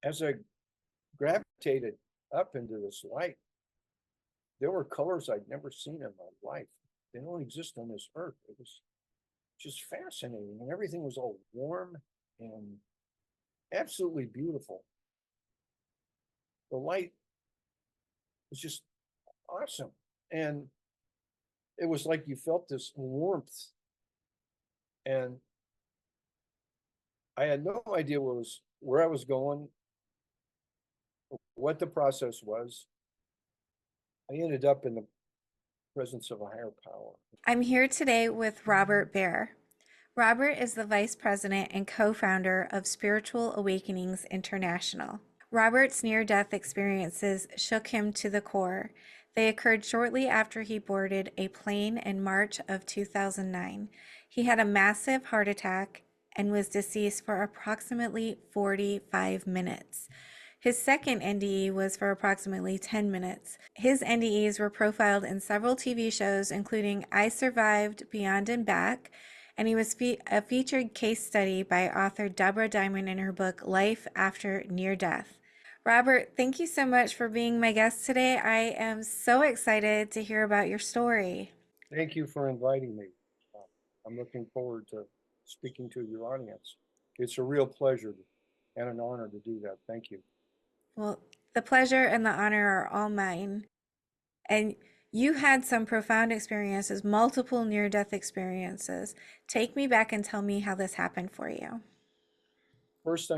as I gravitated up into this light, there were colors I'd never seen in my life. They don't exist on this earth. It was just fascinating, and everything was all warm and absolutely beautiful. The light was just awesome, and it was like you felt this warmth, and I had no idea where I was going, what the process was. I ended up in the presence of a higher power. I'm here today with Robert Bear. Robert is the vice president and co founder of Spiritual Awakenings International. Robert's near death experiences shook him to the core. They occurred shortly after he boarded a plane in March of 2009. He had a massive heart attack and was deceased for approximately 45 minutes. His second NDE was for approximately 10 minutes. His NDEs were profiled in several TV shows, including I Survived, Beyond and Back, and he was a featured case study by author Deborah Diamond in her book Life After Near Death. Robert, thank you so much for being my guest today. I am so excited to hear about your story. Thank you for inviting me. Uh, I'm looking forward to speaking to your audience. It's a real pleasure and an honor to do that. Thank you. Well, the pleasure and the honor are all mine. And you had some profound experiences, multiple near death experiences. Take me back and tell me how this happened for you. First,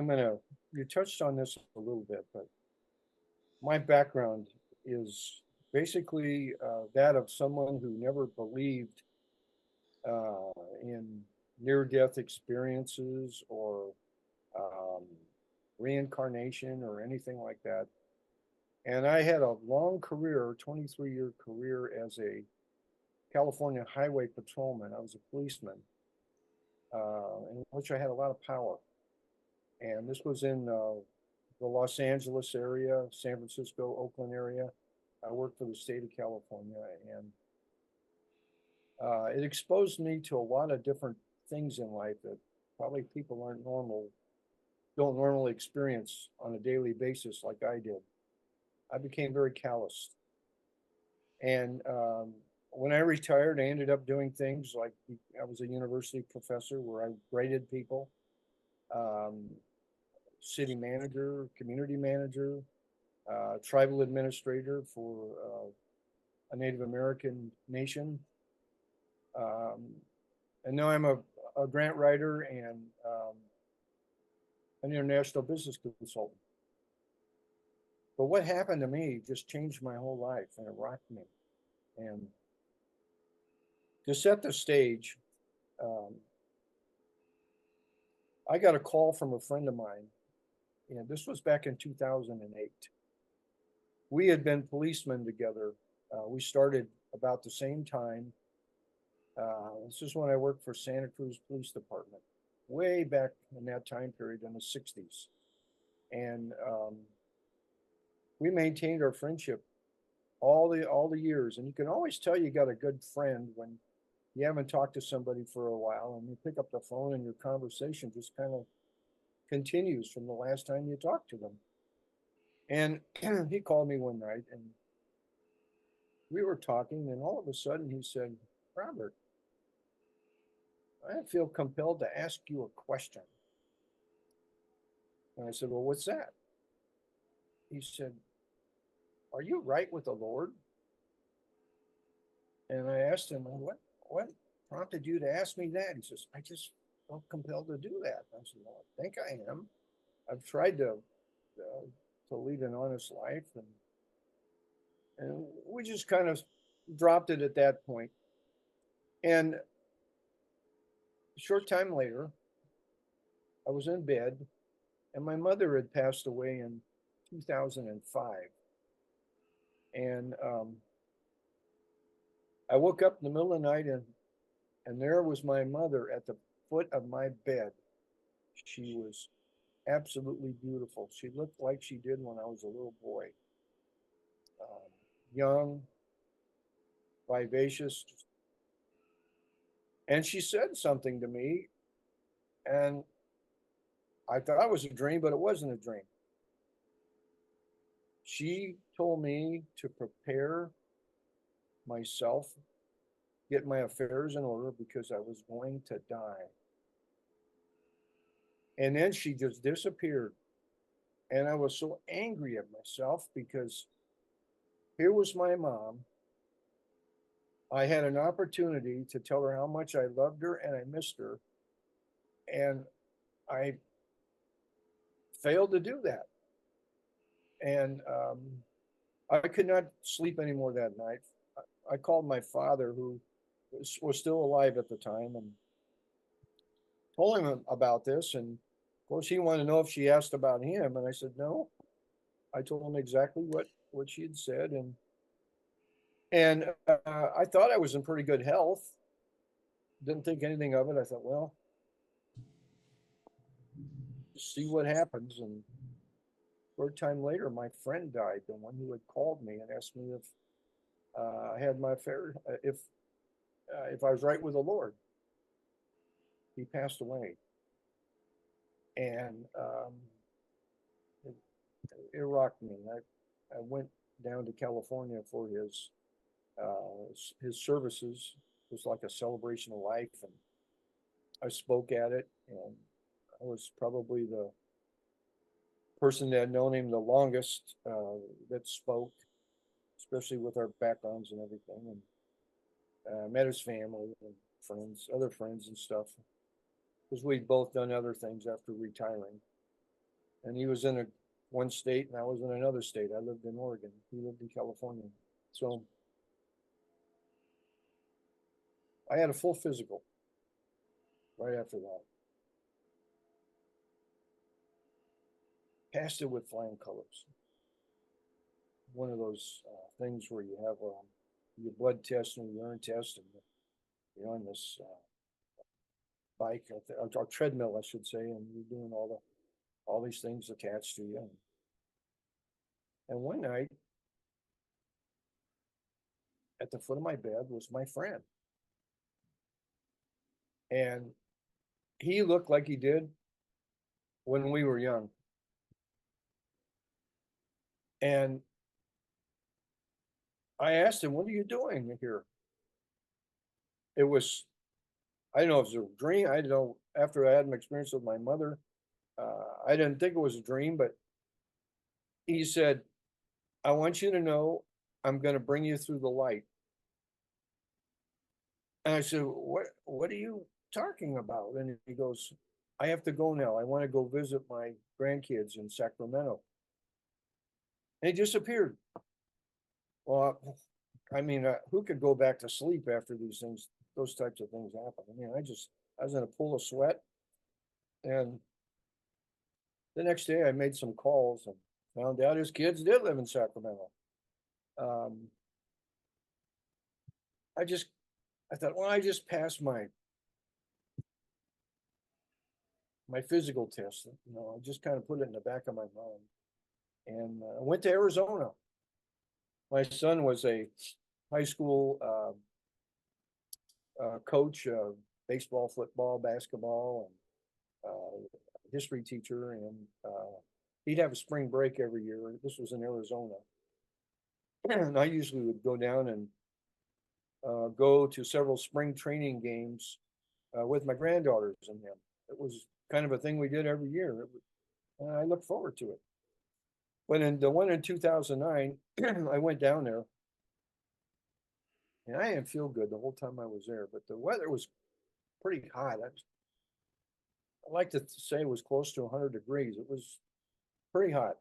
you touched on this a little bit, but my background is basically that of someone who never believed in near death experiences or um, reincarnation or anything like that. And I had a long career, 23-year career as a California highway patrolman. I was a policeman, in which I had a lot of power. And this was in the Los Angeles area, San Francisco, Oakland area. I worked for the state of California, and it exposed me to a lot of different things in life that probably people don't normally experience on a daily basis like I did. I became very calloused. And when I retired, I ended up doing things like I was a university professor where I graded people, um, city manager, community manager, tribal administrator for a Native American nation. Um, and now I'm a grant writer and an international business consultant. But what happened to me just changed my whole life and it rocked me. And to set the stage, um, I got a call from a friend of mine, and this was back in 2008. We had been policemen together. We started about the same time. This is when I worked for Santa Cruz Police Department, way back in that time period in the 60s. And we maintained our friendship all the years. And you can always tell you got a good friend when you haven't talked to somebody for a while and you pick up the phone and your conversation just kind of continues from the last time you talked to them. And he called me one night and we were talking, and all of a sudden he said, Robert, I feel compelled to ask you a question. And I said, well, what's that? He said, are you right with the Lord? And I asked him, what prompted you to ask me that? He says, I just felt compelled to do that. I said, well, I think I am. I've tried to lead an honest life, and we just kind of dropped it at that point. And a short time later, I was in bed, and my mother had passed away in 2005. And I woke up in the middle of the night, and there was my mother at the foot of my bed. She was absolutely beautiful. She looked like she did when I was a little boy, um, young, vivacious. And she said something to me, and I thought it was a dream, but it wasn't a dream. She told me to prepare myself, get my affairs in order because I was going to die. And then she just disappeared. And I was so angry at myself because here was my mom. I had an opportunity to tell her how much I loved her and I missed her. And I failed to do that. And I could not sleep anymore that night. I called my father, who was still alive at the time, and told him about this. And of course, he wanted to know if she asked about him. And I said, no. I told him exactly what she had said. And I thought I was in pretty good health. Didn't think anything of it. I thought, well, see what happens. And short time later, my friend died, the one who had called me and asked me if I had my affair, if I was right with the Lord. He passed away, and it, it rocked me. I went down to California for his services. It was like a celebration of life, and I spoke at it, and I was probably the person that had known him the longest that spoke, especially with our backgrounds and everything. And met his family and friends, other friends and stuff, because we'd both done other things after retiring. And he was in one state, and I was in another state. I lived in Oregon. He lived in California. So I had a full physical right after that. Passed it with flying colors. One of those things where you have your blood test and your urine test, and you're on this bike, or treadmill, I should say, and you're doing all these things attached to you. And one night, at the foot of my bed was my friend, and he looked like he did when we were young. And I asked him, "What are you doing here?" It was, I don't know if it was a dream. I don't know. After I had an experience with my mother, I didn't think it was a dream, but he said, "I want you to know I'm going to bring you through the light." And I said, what are you talking about? And he goes, "I have to go now. I want to go visit my grandkids in Sacramento." And he disappeared. Well, I mean, who could go back to sleep after those types of things happen? I mean, I was in a pool of sweat. And the next day I made some calls and found out his kids did live in Sacramento. Um, I thought, well, I just passed my physical test. I just kind of put it in the back of my mind, and I went to Arizona. My son was a high school coach of baseball, football, basketball, and history teacher, and he'd have a spring break every year. This was in Arizona, and I usually would go down and go to several spring training games with my granddaughters and him. It was kind of a thing we did every year. I look forward to it. But in the one in 2009, I went down there, and I didn't feel good the whole time I was there. But the weather was pretty hot. I like to say it was close to 100 degrees. It was pretty hot.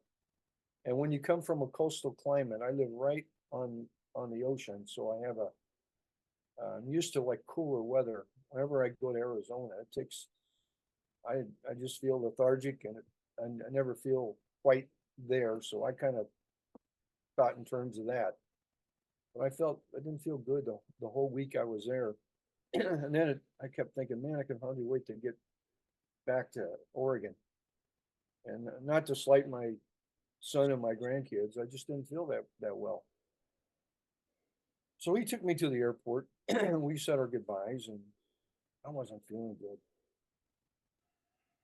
And when you come from a coastal climate, I live right on the ocean, so I'm used to like cooler weather. Whenever I go to Arizona, I just feel lethargic, and I never feel quite there. So I kind of thought in terms of that. But I didn't feel good the whole week I was there. And then I kept thinking, man, I can hardly wait to get back to Oregon. And not to slight my son and my grandkids, I just didn't feel that well. So he took me to the airport. We said our goodbyes, and I wasn't feeling good.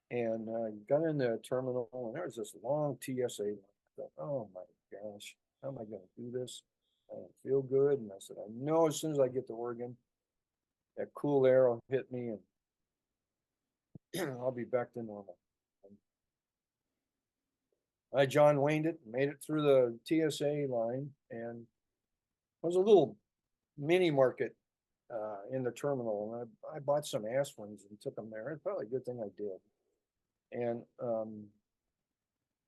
And got in the terminal, and there was this long TSA line. thought, oh my gosh, how am I going to do this? I don't feel good. And I said, I know as soon as I get to Oregon, that cool air will hit me and I'll be back to normal. I John Wayne it, made it through the TSA line, and there was a little mini market in the terminal, and I bought some aspirins and took them there. It's probably a good thing I did. And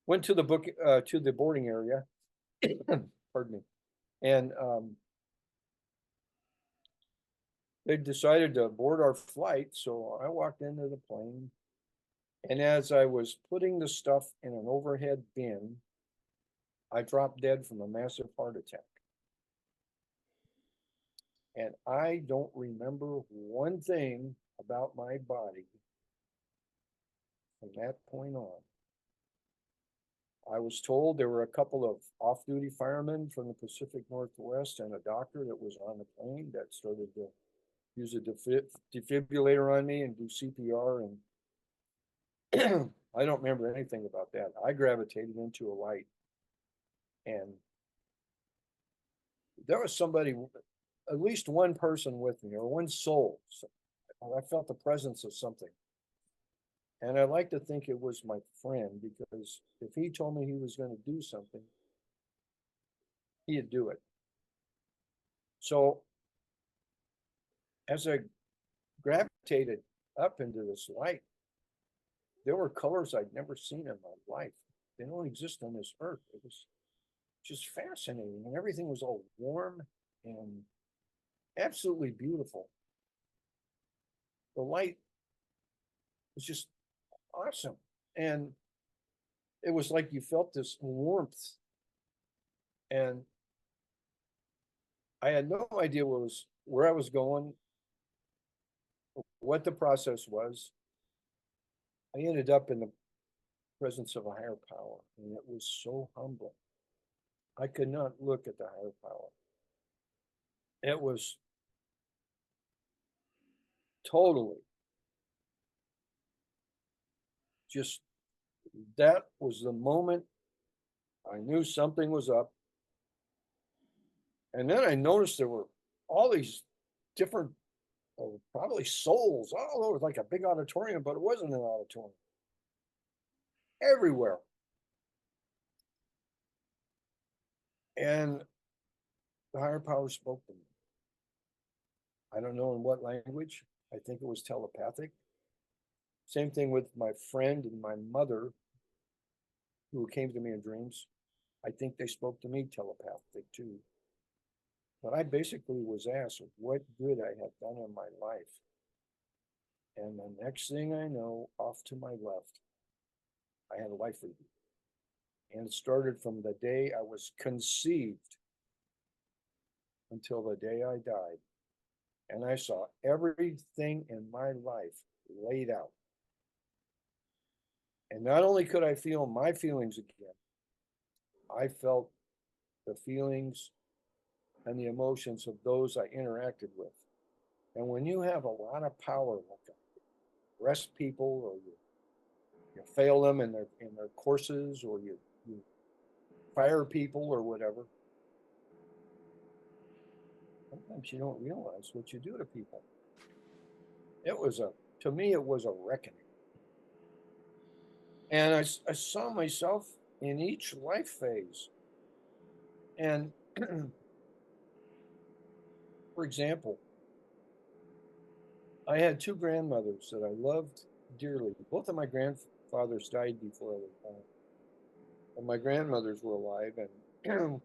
went to the boarding area. Pardon me. And they decided to board our flight, so I walked into the plane. And as I was putting the stuff in an overhead bin, I dropped dead from a massive heart attack. And I don't remember one thing about my body from that point on. I was told there were a couple of off-duty firemen from the Pacific Northwest and a doctor that was on the plane that started to use a defibrillator on me and do CPR. And I don't remember anything about that. I gravitated into a light, and there was somebody, at least one person with me, or one soul. I felt the presence of something. And I like to think it was my friend, because if he told me he was going to do something, he'd do it. So as I gravitated up into this light, there were colors I'd never seen in my life. They don't exist on this earth. It was just fascinating, and everything was all warm and absolutely beautiful. The light was just awesome, and it was like you felt this warmth, and I had no idea where I was going, what the process was. I ended up in the presence of a higher power, and it was so humbling. I could not look at the higher power. It was totally just, that was the moment I knew something was up. And then I noticed there were all these different, probably souls. I don't know, it was like a big auditorium, but it wasn't an auditorium. Everywhere. And the higher power spoke to me. I don't know in what language. I think it was telepathic. Same thing with my friend and my mother, who came to me in dreams. I think they spoke to me telepathic too. But I basically was asked what good I had done in my life. And the next thing I know, off to my left, I had a life review. And it started from the day I was conceived until the day I died. And I saw everything in my life laid out. And not only could I feel my feelings again, I felt the feelings and the emotions of those I interacted with. And when you have a lot of power, like arrest people, or you fail them in their courses, or you fire people or whatever, sometimes you don't realize what you do to people. To me, it was a reckoning. And I saw myself in each life phase. And for example, I had two grandmothers that I loved dearly. Both of my grandfathers died before I was born, and my grandmothers were alive. And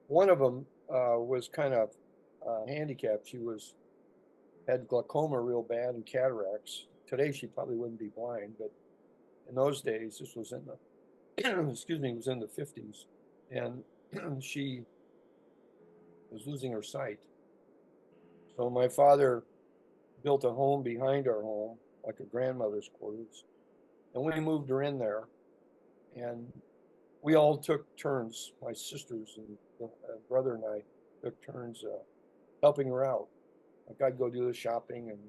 one of them was kind of handicapped. She had glaucoma real bad and cataracts. Today she probably wouldn't be blind, but in those days, this was in the excuse me, it was in the 50s, and she was losing her sight. So my father built a home behind our home, like a grandmother's quarters, and we moved her in there, and we all took turns. My sisters and brother and I took turns helping her out. Like I'd go do the shopping and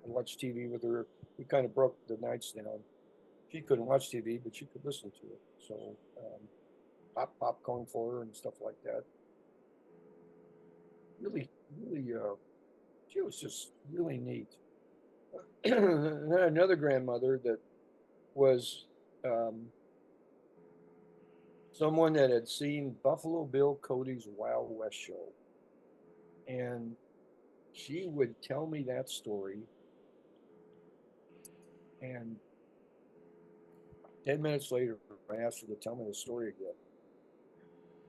watch TV with her. We kind of broke the nights down. she couldn't watch TV, but she could listen to it. So pop popcorn for her and stuff like that. Really, really, she was just really neat. And then another grandmother that was um, someone that had seen Buffalo Bill Cody's Wild West show, and she would tell me that story, and 10 minutes later, I asked her to tell me the story again.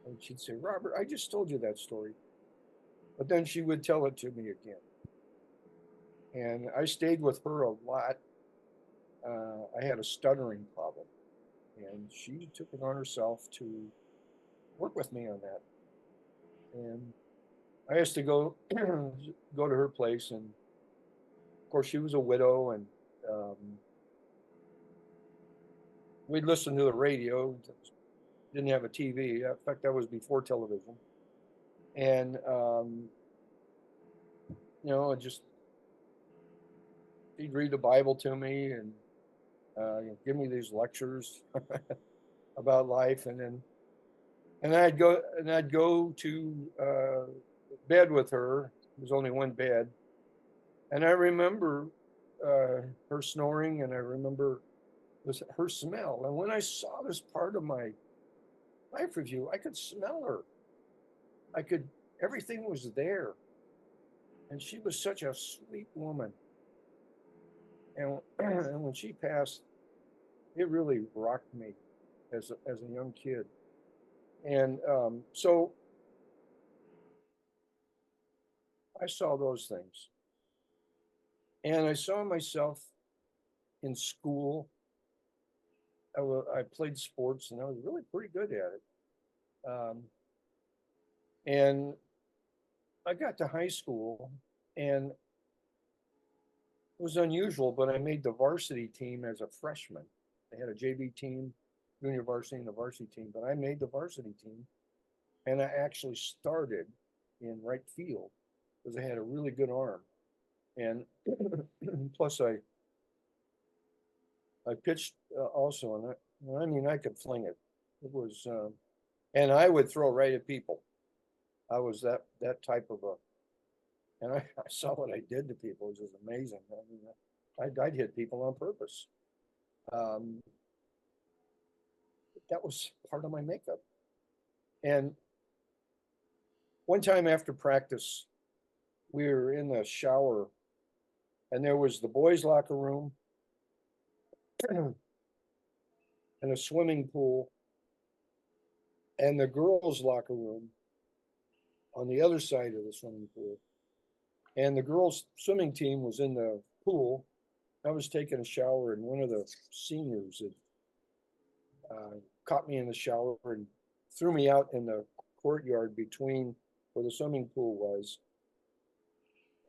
And she'd say, Robert, I just told you that story. But then she would tell it to me again. And I stayed with her a lot. I had a stuttering problem, and she took it on herself to work with me on that. And I used to go go to her place, and of course she was a widow, and um, we'd listen to the radio. Didn't have a TV. In fact, that was before television. And just he'd read the Bible to me and give me these lectures about life, and I'd go to bed with her. There's only one bed, and I remember her snoring, and I remember her smell. And when I saw this part of my life review, I could smell her. I could. Everything was there, and she was such a sweet woman. And and when she passed, it really rocked me as a young kid. And so I saw those things, and I saw myself in school. I played sports, and I was really pretty good at it. Um, and I got to high school, and it was unusual, but I made the varsity team as a freshman. They had a JV team, junior varsity, and the varsity team, but I made the varsity team, and I actually started in right field because I had a really good arm, and plus I pitched also, and I mean I could fling it. It was, and I would throw right at people. I was that type of a, and I saw what I did to people. It was just amazing. I mean, I'd hit people on purpose. Um, that was part of my makeup. And one time after practice, we were in the shower, and there was the boys' locker room and a swimming pool, and the girls' locker room on the other side of the swimming pool. And the girls' swimming team was in the pool. I was taking a shower, and one of the seniors had caught me in the shower and threw me out in the courtyard between where the swimming pool was,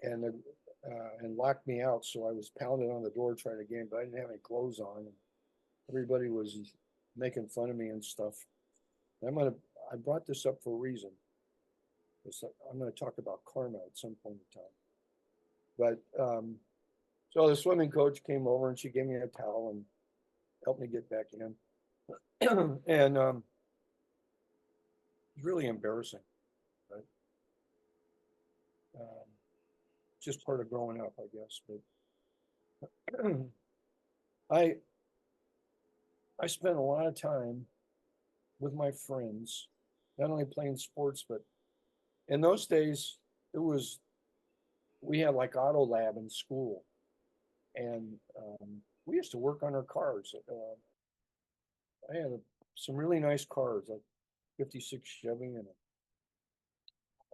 and and locked me out. So I was pounding on the door trying to get in, but I didn't have any clothes on. And everybody was making fun of me and stuff. And I brought this up for a reason. I'm going to talk about karma at some point in time. But so the swimming coach came over, and she gave me a towel and helped me get back in. And it was really embarrassing, but just part of growing up, I guess. But I I spent a lot of time with my friends, not only playing sports, but in those days, it was we had like auto lab in school, and we used to work on our cars. I had some really nice cars, like '56 Chevy and an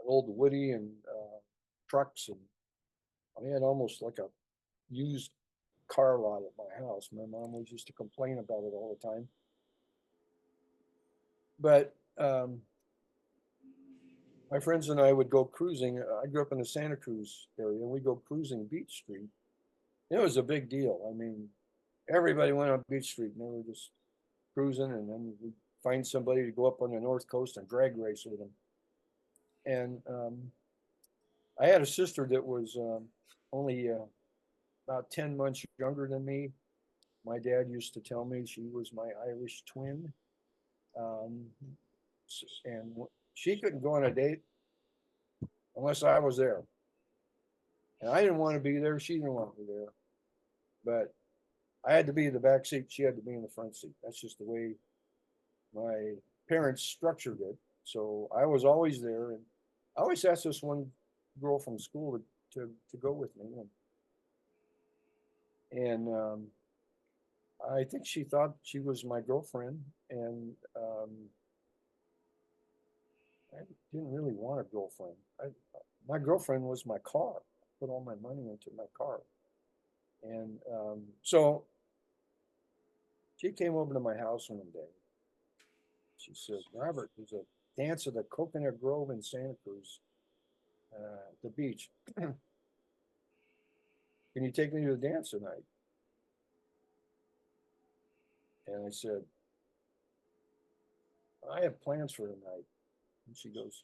old Woody and trucks, and I had almost like a used car lot at my house. My mom always used to complain about it all the time. But my friends and I would go cruising. I grew up in the Santa Cruz area, and we go cruising Beach Street. It was a big deal. I mean, everybody went on Beach Street, and they were just cruising, and then we'd find somebody to go up on the North Coast and drag race with them. And I had a sister that was only about 10 months younger than me, My dad used to tell me she was my Irish twin. And she couldn't go on a date unless I was there. And I didn't want to be there. She didn't want to be there. But I had to be in the back seat. She had to be in the front seat. That's just the way my parents structured it. So I was always there. And I always asked this one girl from school to go with me. And I think she thought she was my girlfriend. And I didn't really want a girlfriend. My girlfriend was my car. I put all my money into my car. And so she came over to my house one day. She said, Robert, there's a dance at the Coconut Grove in Santa Cruz, the beach. Can you take me to the dance tonight? And I said, I have plans for tonight. And she goes,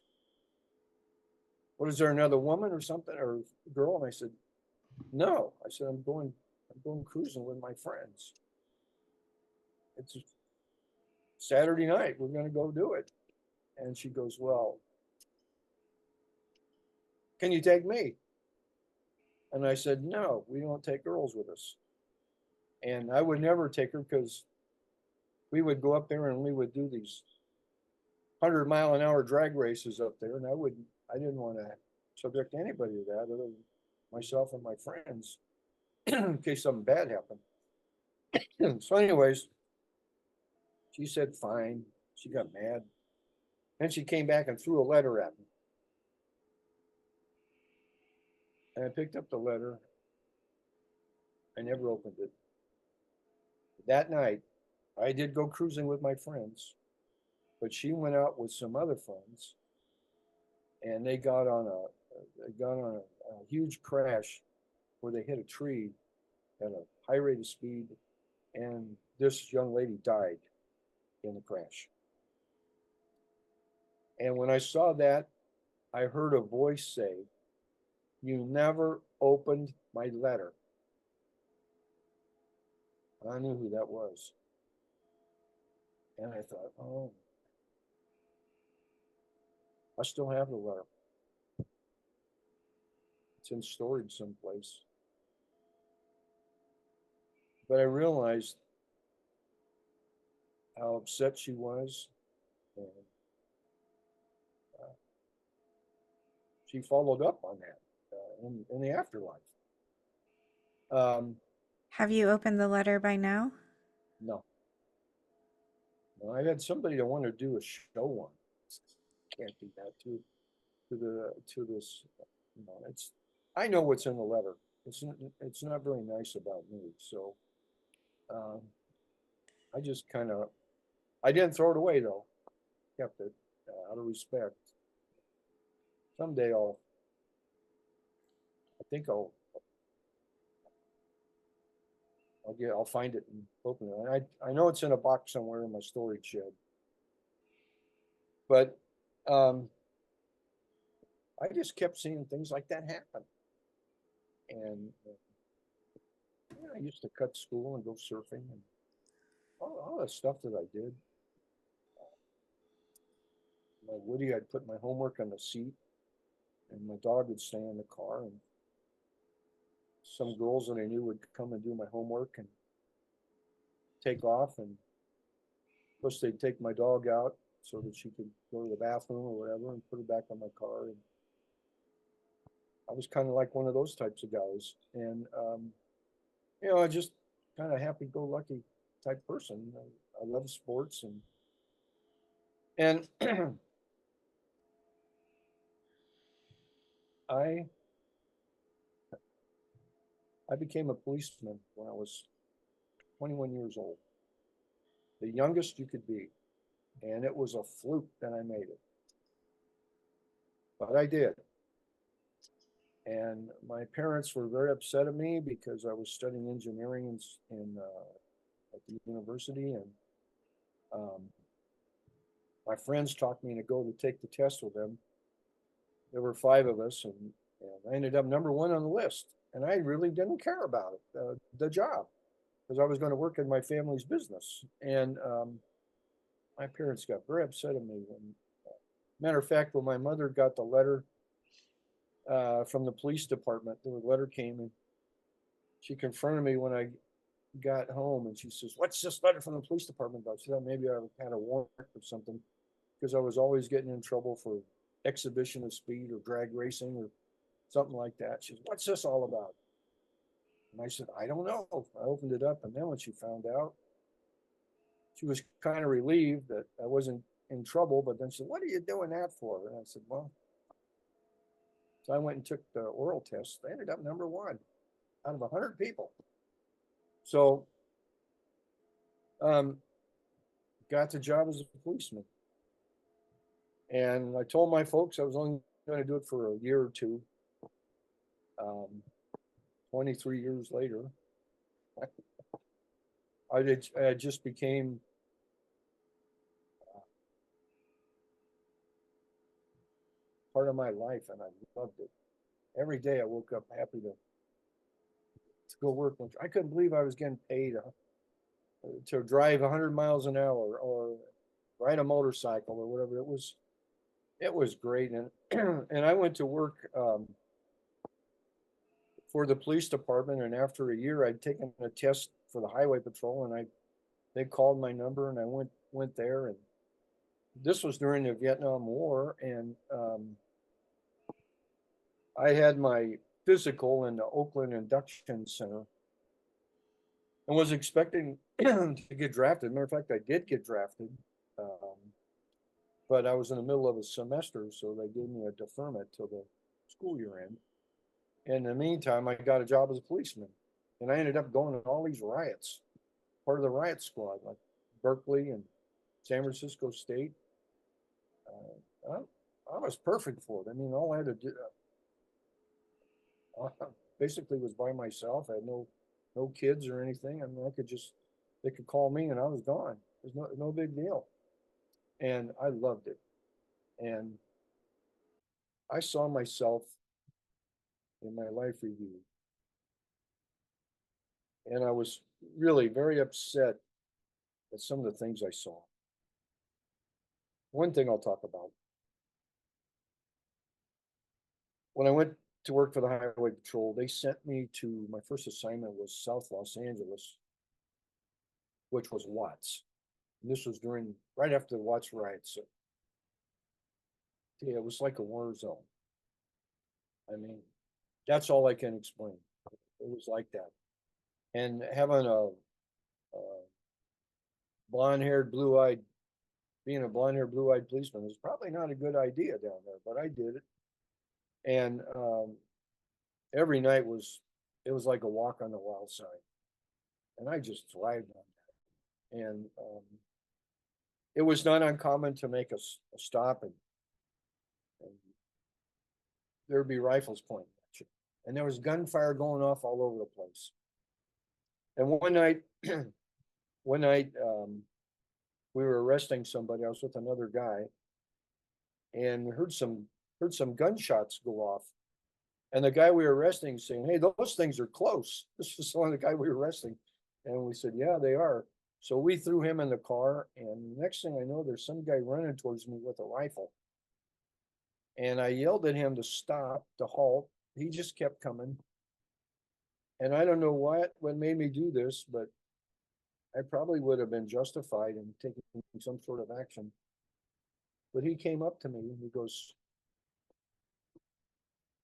what, is there another woman or something, or girl? And I said, no. I said, I'm going cruising with my friends. It's Saturday night. We're going to go do it. And she goes, well, can you take me? And I said, no, we don't take girls with us. And I would never take her because we would go up there and we would do these 100-mile-an-hour drag races up there. And I didn't want to subject anybody to that other than myself and my friends in case something bad happened. So anyways, she said, fine. She got mad. Then she came back and threw a letter at me. And I picked up the letter. I never opened it. That night, I did go cruising with my friends, but she went out with some other friends, and they got on a huge crash where they hit a tree at a high rate of speed, and this young lady died in the crash. And when I saw that, I heard a voice say, you never opened my letter. I knew who that was. And I thought, oh, I still have the letter. It's in storage someplace. But I realized how upset she was. And she followed up on that in the afterlife. Have you opened the letter by now? No. I had somebody that wanted to do a show on it. Can't do that to this. I know what's in the letter. It's not very nice about me. So I just I didn't throw it away though. Kept it out of respect. Someday I'll find it and open it. I know it's in a box somewhere in my storage shed. But I just kept seeing things like that happen. And I used to cut school and go surfing and all the stuff that I did. My Woody, I'd put my homework on the seat, and my dog would stay in the car, and some girls that I knew would come and do my homework and take off, and of course they'd take my dog out so that she could go to the bathroom or whatever and put her back on my car. And I was kind of like one of those types of guys. And I just kind of happy-go-lucky type person. I love sports, and I became a policeman when I was 21 years old, the youngest you could be. And it was a fluke that I made it. But I did. And my parents were very upset at me because I was studying engineering at the university. And my friends talked me to go to take the test with them. There were 5 of us, and I ended up number 1 on the list. And I really didn't care about it, the job. because I was going to work in my family's business. And my parents got very upset at me. When, matter of fact, when my mother got the letter from the police department, the letter came and she confronted me when I got home, and she says, "What's this letter from the police department about?" She thought maybe I had a warrant or something, because I was always getting in trouble for exhibition of speed or drag racing or something like that. She says, "What's this all about?" And I said, "I don't know." I opened it up, and then when she found out, she was kind of relieved that I wasn't in trouble, but then she said, "What are you doing that for?" And I said, "Well," so I went and took the oral test. I ended up number one out of 100 people. So got the job as a policeman. And I told my folks I was only going to do it for a year or two. 23 years later, I just became part of my life, and I loved it. Every day I woke up happy to go work. I couldn't believe I was getting paid to drive 100 miles an hour or ride a motorcycle or whatever. It was great. And and I went to work for the police department, and after a year I'd taken a test for the highway patrol, and they called my number, and I went there. And this was during the Vietnam War, and I had my physical in the Oakland Induction Center and was expecting to get drafted. Matter of fact, I did get drafted, but I was in the middle of a semester, so they gave me a deferment till the school year end. In the meantime, I got a job as a policeman, and I ended up going to all these riots, part of the riot squad, like Berkeley and San Francisco State. I was perfect for it. I mean, all I had to do basically was by myself. I had no kids or anything. I mean, they could call me and I was gone. It was no big deal. And I loved it. And I saw myself in my life review. And I was really very upset at some of the things I saw. One thing I'll talk about. When I went to work for the Highway Patrol, they sent me to, my first assignment was South Los Angeles, which was Watts. And this was right after the Watts riots. So, yeah, it was like a war zone. I mean, that's all I can explain. It was like that. And having a blonde-haired, blue-eyed, being a blonde-haired, blue-eyed policeman is probably not a good idea down there, but I did it. And every night it was like a walk on the wild side. And I just thrived on that. And it was not uncommon to make a stop, and there'd be rifles pointing at you. And there was gunfire going off all over the place. And one night, we were arresting somebody. I was with another guy, and heard some gunshots go off. And the guy we were arresting saying, "Hey, those things are close." This was one of the guy we were arresting. And we said, "Yeah, they are." So we threw him in the car, and next thing I know, there's some guy running towards me with a rifle. And I yelled at him to stop, to halt. He just kept coming. And I don't know what made me do this, but I probably would have been justified in taking some sort of action. But he came up to me and he goes,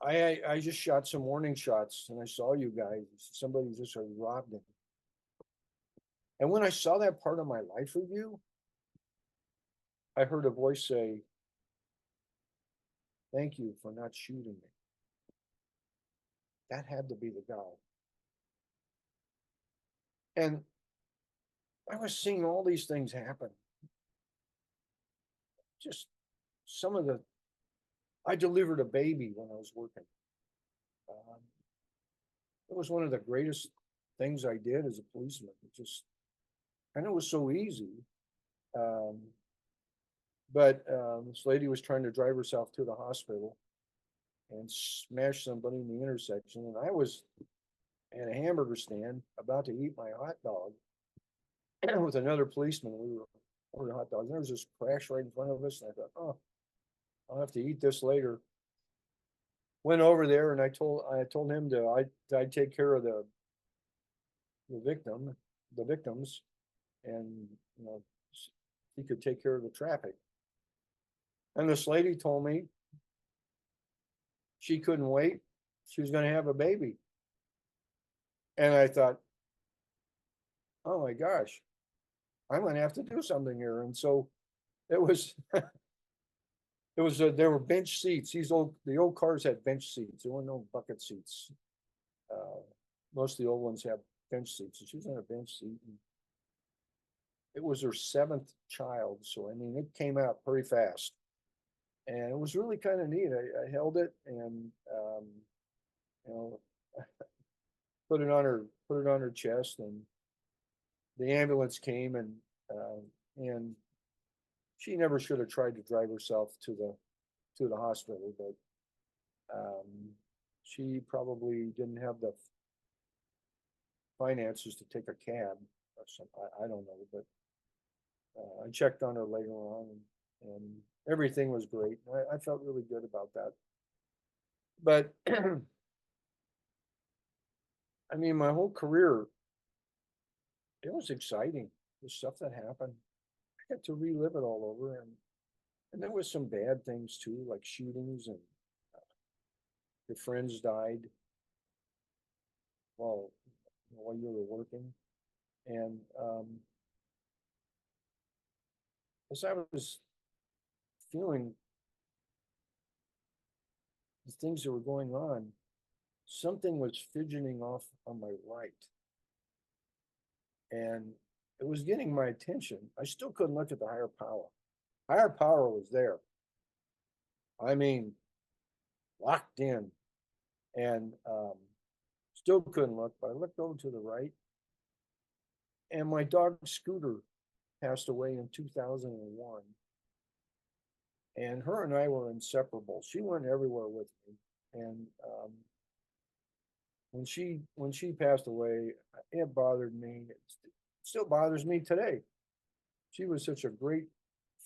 I just shot some warning shots, and I saw you guys. Somebody just robbed him. And when I saw that part of my life review, I heard a voice say, "Thank you for not shooting me." That had to be the guy. And I was seeing all these things happen. Just some of I delivered a baby when I was working. It was one of the greatest things I did as a policeman. And it was so easy. But this lady was trying to drive herself to the hospital and smashed somebody in the intersection. And and a hamburger stand, about to eat my hot dog with another policeman. We were ordering hot dogs. And there was this crash right in front of us, and I thought, oh, I'll have to eat this later. Went over there, and I told him I'd take care of the victims, and you know, he could take care of the traffic. And this lady told me she couldn't wait. She was going to have a baby. And I thought, oh my gosh, I'm going to have to do something here. And so it was, there were bench seats. The old cars had bench seats. There were no bucket seats. Most of the old ones have bench seats. And she was on a bench seat. And it was her 7th child. So, I mean, it came out pretty fast. And it was really kind of neat. I held it and, you know, put it on her chest, and the ambulance came, and she never should have tried to drive herself to the hospital, but she probably didn't have the finances to take a cab or something. I don't know, but I checked on her later on, and everything was great. I felt really good about that. But I mean, my whole career, it was exciting. The stuff that happened, I got to relive it all over, and there was some bad things too, like shootings, and your friends died while you were working. And as I was feeling the things that were going on, something was fidgeting off on my right. And it was getting my attention. I still couldn't look at the higher power. Higher power was there. I mean, locked in. And still couldn't look, but I looked over to the right. And my dog Scooter passed away in 2001. And her and I were inseparable. She went everywhere with me. And when she passed away, it bothered me. It still bothers me today. She was such a great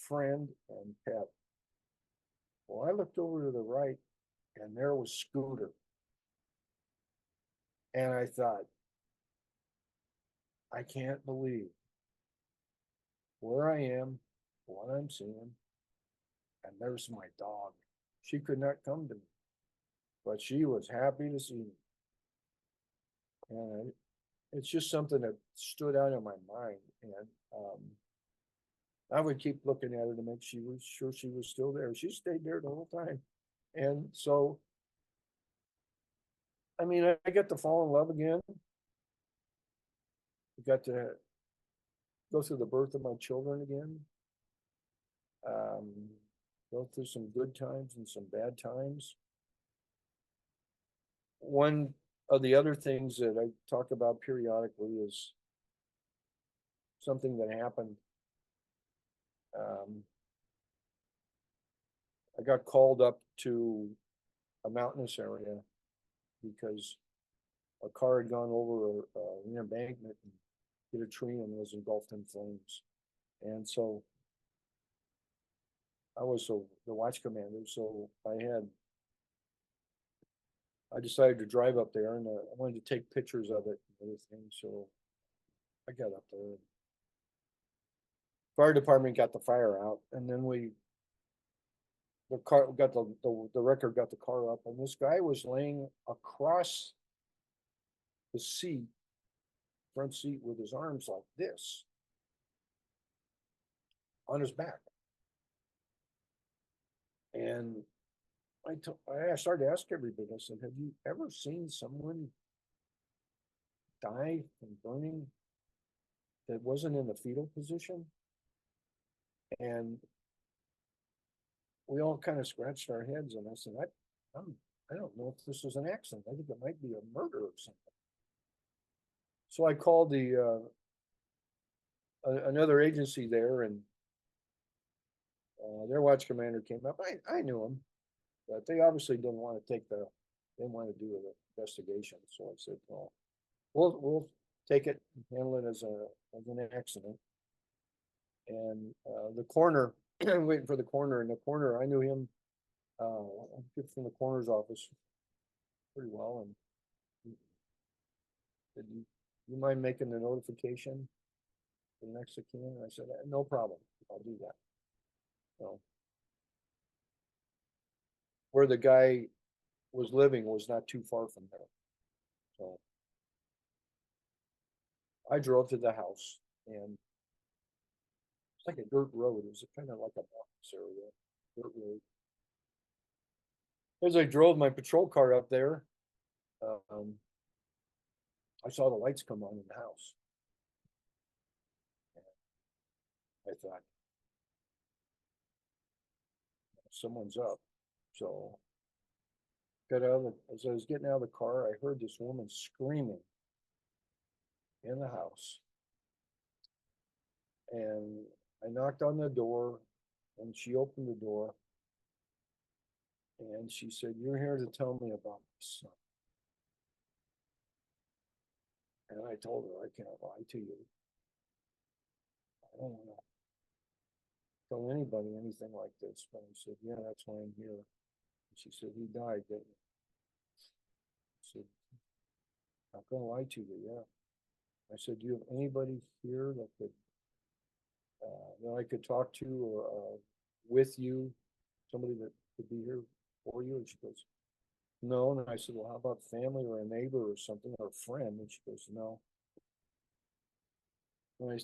friend and pet. Well, I looked over to the right, and there was Scooter. And I thought, I can't believe where I am, what I'm seeing, and there's my dog. She could not come to me, but she was happy to see me. And it's just something that stood out in my mind. And I would keep looking at her to make sure she was still there. She stayed there the whole time. And so, I mean, I got to fall in love again. I got to go through the birth of my children again. Go through some good times and some bad times. One of the other things that I talk about periodically is something that happened. I got called up to a mountainous area because a car had gone over an embankment and hit a tree and was engulfed in flames. And so I was the watch commander, so I decided to drive up there, and I wanted to take pictures of it and everything. So I got up there. Fire department got the fire out, and then the wrecker got the car up, and this guy was laying across the seat, front seat, with his arms like this on his back. And I started to ask everybody, I said, have you ever seen someone die from burning that wasn't in the fetal position? And we all kind of scratched our heads, and I said, I don't know if this was an accident. I think it might be a murder or something. So I called another agency there, and their watch commander came up. I knew him, but they obviously didn't want to do an investigation. So I said, well, we'll take it, handle it as an accident. And the coroner, I'm waiting for the coroner, and the coroner, I knew him from the coroner's office pretty well, and he said, you mind making the notification for the next of kin? And I said, no problem, I'll do that. So where the guy was living was not too far from there. So I drove to the house, and it's like a dirt road. It was kind of like a box area, dirt road. As I drove my patrol car up there, I saw the lights come on in the house. I thought, someone's up. So as I was getting out of the car, I heard this woman screaming in the house. And I knocked on the door, and she opened the door. And she said, "You're here to tell me about my son." And I told her, "I can't lie to you. I don't want to tell anybody anything like this." But I said, "Yeah, that's why I'm here." And she said, "He died, didn't he?" I said, "Not gonna lie to you, yeah." I said, "Do you have anybody here that I could talk to, or with you, somebody that could be here for you?" And she goes, "No." And I said, "Well, how about family or a neighbor or something, or a friend?" And she goes, "No." And I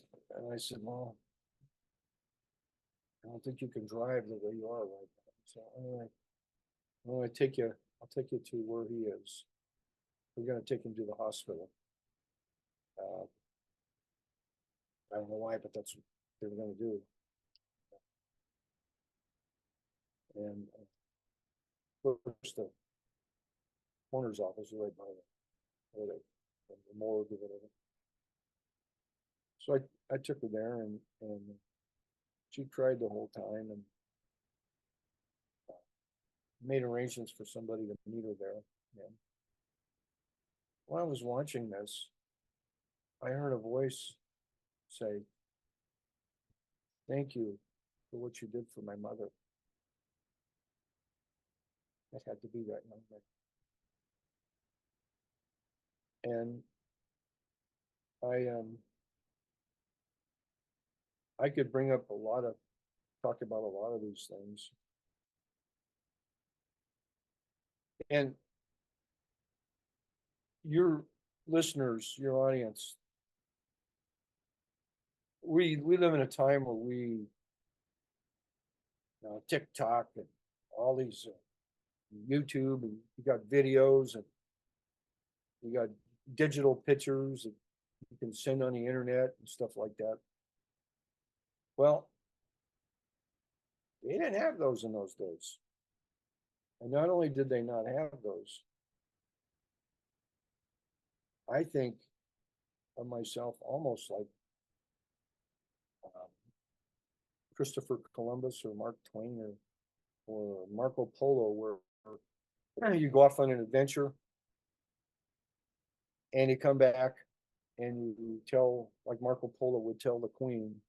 said, "Well, I don't think you can drive the way you are right now. So anyway, I'll take you to where he is. We're gonna take him to the hospital. Uh, I don't know why, but that's what they were gonna do." And of course, the coroner's office is right by the morgue or whatever. So I took her there, and she cried the whole time, and made arrangements for somebody to meet her there. And while I was watching this, I heard a voice say, "Thank you for what you did for my mother." That had to be that young man. And I could bring up talk about a lot of these things. And your listeners, your audience, we live in a time where TikTok and all these YouTube, and you got videos, and you got digital pictures that you can send on the internet and stuff like that. Well, they didn't have those in those days. And not only did they not have those, I think of myself almost like um, Christopher Columbus or Mark Twain, or Marco Polo, where you go off on an adventure and you come back and you tell, like Marco Polo would tell the Queen.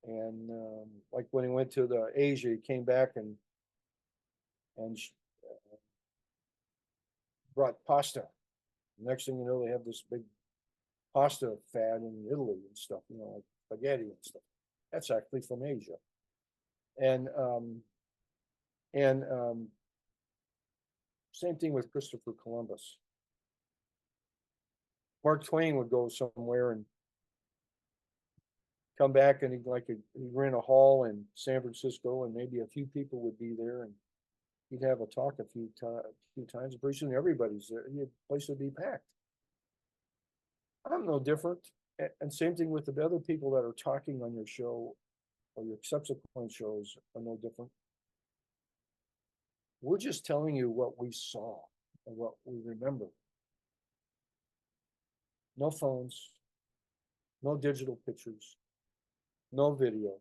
And like when he went to the Asia, he came back and brought pasta. Next thing you know, they have this big pasta fad in Italy and stuff, like spaghetti and stuff. That's actually from Asia. And same thing with Christopher Columbus. Mark Twain would go somewhere and come back, and he'd rent a hall in San Francisco, and maybe a few people would be there, and he'd have a talk a few times. Pretty soon everybody's there. The place would be packed. I'm no different. And same thing with the other people that are talking on your show or your subsequent shows are no different. We're just telling you what we saw and what we remember. No phones, no digital pictures, no video.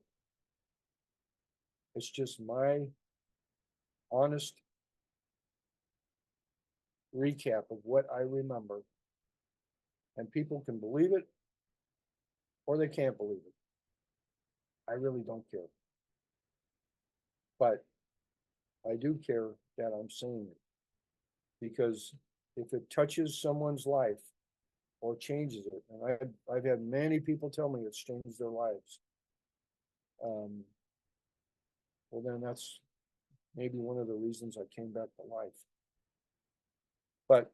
It's just my honest recap of what I remember And people can believe it or they can't believe it. I really don't care. But I do care that I'm saying it. Because if it touches someone's life or changes it, and I've had many people tell me it's changed their lives. Well, then that's maybe one of the reasons I came back to life. But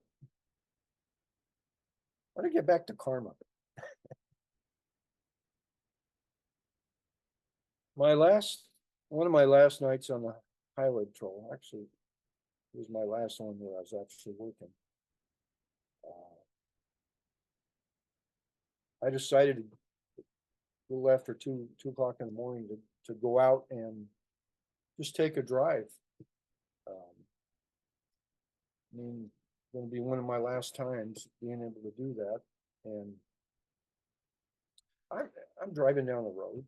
I want to get back to karma. One of my last nights on the highway patrol, actually, it was my last one where I was actually working. I decided a little after 2 o'clock in the morning to go out and just take a drive. I mean, going to be one of my last times being able to do that. And I'm driving down the road.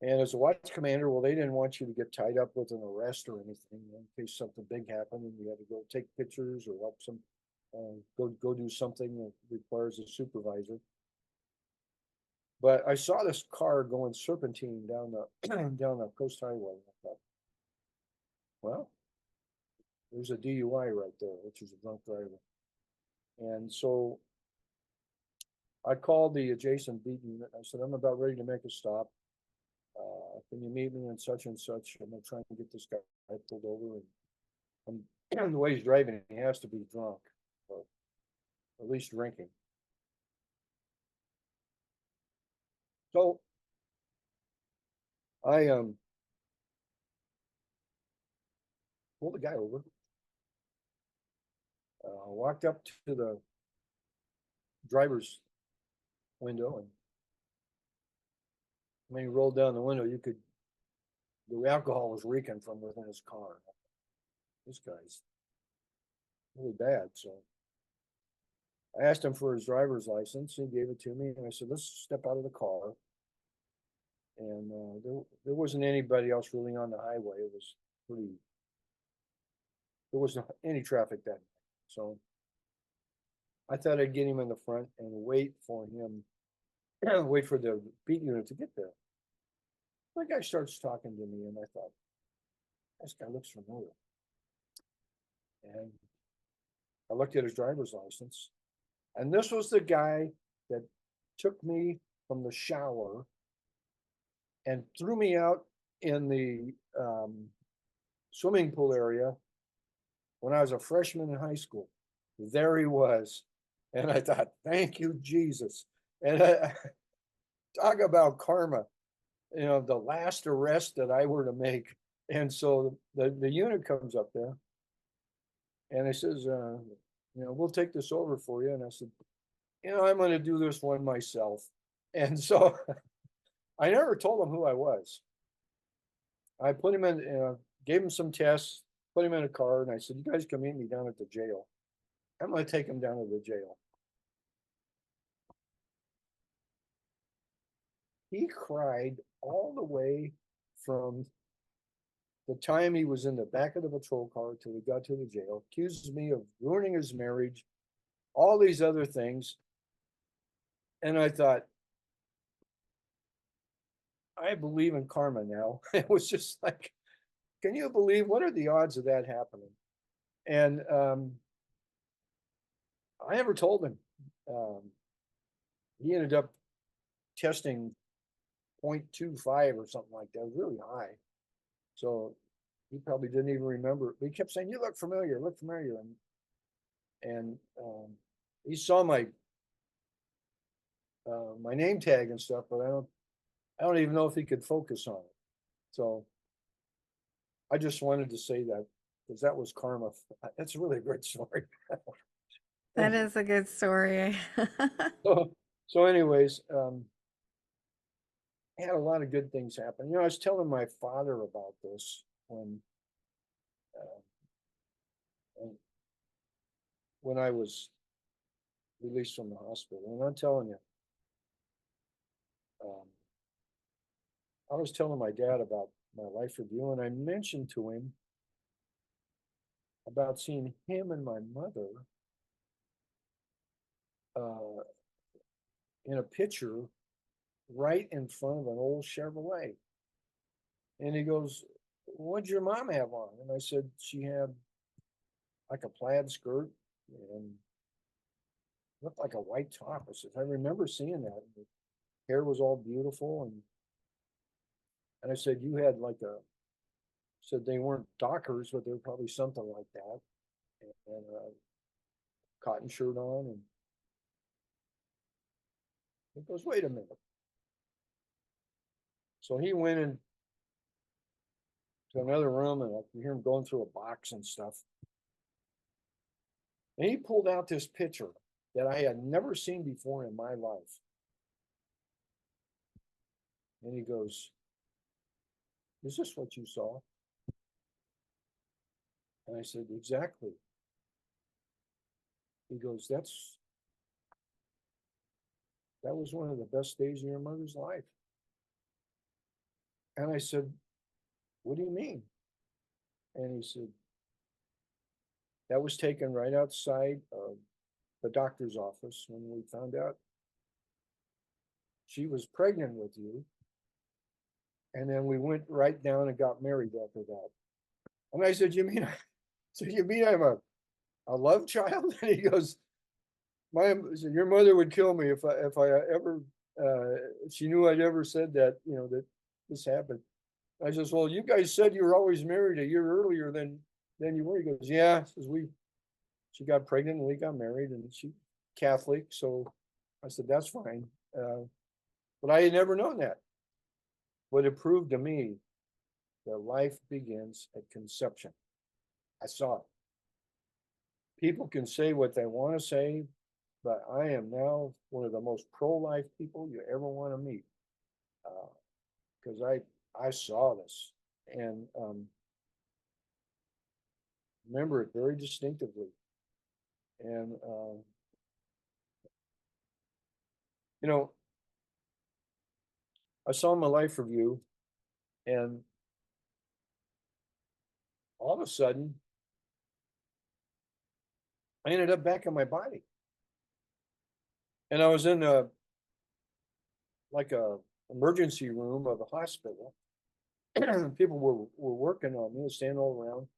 And as a watch commander, well, they didn't want you to get tied up with an arrest or anything in case something big happened and you had to go take pictures or help some, go do something that requires a supervisor. But I saw this car going serpentine down the down the coast highway. I thought, well, there's a DUI right there, which is a drunk driver. And so I called the adjacent beat unit. I said, I'm about ready to make a stop. Can you meet me in such and such? I'm gonna try and get this guy pulled over. And the way he's driving, he has to be drunk, or at least drinking. So I pulled the guy over, walked up to the driver's window, and when he rolled down the window, the alcohol was reeking from within his car. This guy's really bad. So I asked him for his driver's license. He gave it to me, and I said, let's step out of the car. And there wasn't anybody else really on the highway. It was there wasn't any traffic that night. So I thought I'd get him in the front and wait for him, wait for the beat unit to get there. The guy starts talking to me, and I thought, this guy looks familiar. And I looked at his driver's license, and this was the guy that took me from the shower and threw me out in the swimming pool area when I was a freshman in high school. There he was. And I thought, thank you, Jesus. And I talk about karma, the last arrest that I were to make. And so the unit comes up there and he says, we'll take this over for you. And I said, I'm going to do this one myself. And so I never told him who I was. I put him in, gave him some tests, put him in a car, and I said, you guys can meet me down at the jail. I'm going to take him down to the jail. He cried all the way from the time he was in the back of the patrol car till he got to the jail, accuses me of ruining his marriage, all these other things. And I thought, I believe in karma now. It was just like, can you believe, what are the odds of that happening? And I never told him. He ended up testing 0.25 or something like that. It was really high. So he probably didn't even remember. But he kept saying, you look familiar, look familiar. And he saw my name tag and stuff, but I don't even know if he could focus on it. So I just wanted to say that because that was karma. That's a really great story. That is a good story. So anyways, I had a lot of good things happen. I was telling my father about this when I was released from the hospital. And I'm telling you, I was telling my dad about my life review, and I mentioned to him about seeing him and my mother uh, in a picture right in front of an old Chevrolet. And he goes, "What'd your mom have on?" And I said, "She had like a plaid skirt and looked like a white top." I said, "I remember seeing that. The hair was all beautiful." And I said, "You had like a," said they weren't Dockers, but they were probably something like that. And a cotton shirt on. And he goes, "Wait a minute." So he went into another room, and I could hear him going through a box and stuff. And he pulled out this picture that I had never seen before in my life. And he goes, "Is this what you saw?" And I said, "Exactly." He goes, that was one of the best days of your mother's life." And I said, "What do you mean?" And he said, "That was taken right outside of the doctor's office when we found out she was pregnant with you. And then we went right down and got married after that." And I said, so you mean I'm a love child?" And he goes, "Your mother would kill me if I ever, if she knew I'd ever said that, that this happened." I says, "Well, you guys said you were always married a year earlier than you were." He goes, "Yeah." Says, she got pregnant and we got married, and she Catholic. So I said, "That's fine." But I had never known that. But it proved to me that life begins at conception. I saw it. People can say what they want to say, but I am now one of the most pro-life people you ever want to meet, because I saw this and remember it very distinctively. And you know, I saw my life review, and all of a sudden, I ended up back in my body, and I was in a emergency room of a hospital. People were working on me, standing all around,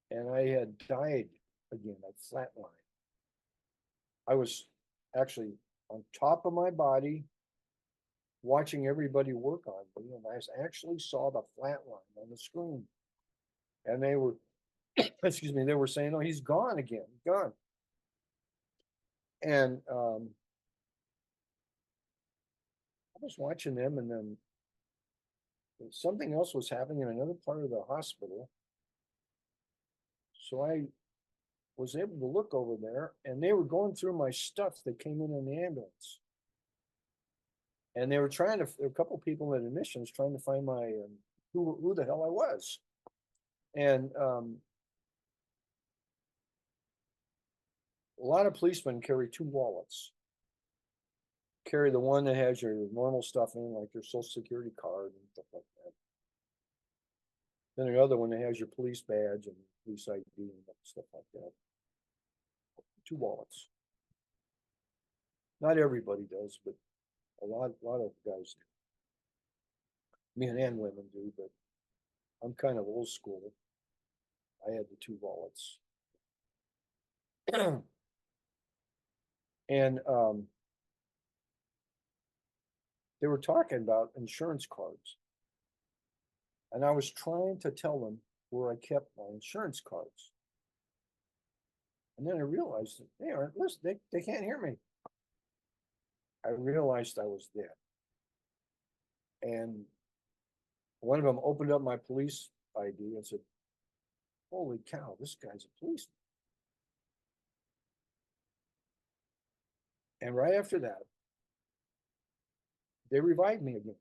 and I had died again. I flatlined. I was actually on top of my body, watching everybody work on me, and I actually saw the flat line on the screen. And they were, excuse me, they were saying, "Oh, he's gone again, gone." And I was watching them, and then something else was happening in another part of the hospital. So I was able to look over there, and they were going through my stuff that came in the ambulance. And they were trying to, a couple people at admissions trying to find my, who the hell I was. And a lot of policemen carry two wallets. Carry the one that has your normal stuff in, like your social security card and stuff like that. Then the other one that has your police badge and police ID and stuff like that. Two wallets. Not everybody does, but a lot of guys do. Men and women do, but I'm kind of old school. I had the two wallets. And they were talking about insurance cards. And I was trying to tell them where I kept my insurance cards. And then I realized that they aren't listening. They can't hear me. I realized I was dead. And one of them opened up my police ID and said, "Holy cow, this guy's a policeman." And right after that, they revived me again.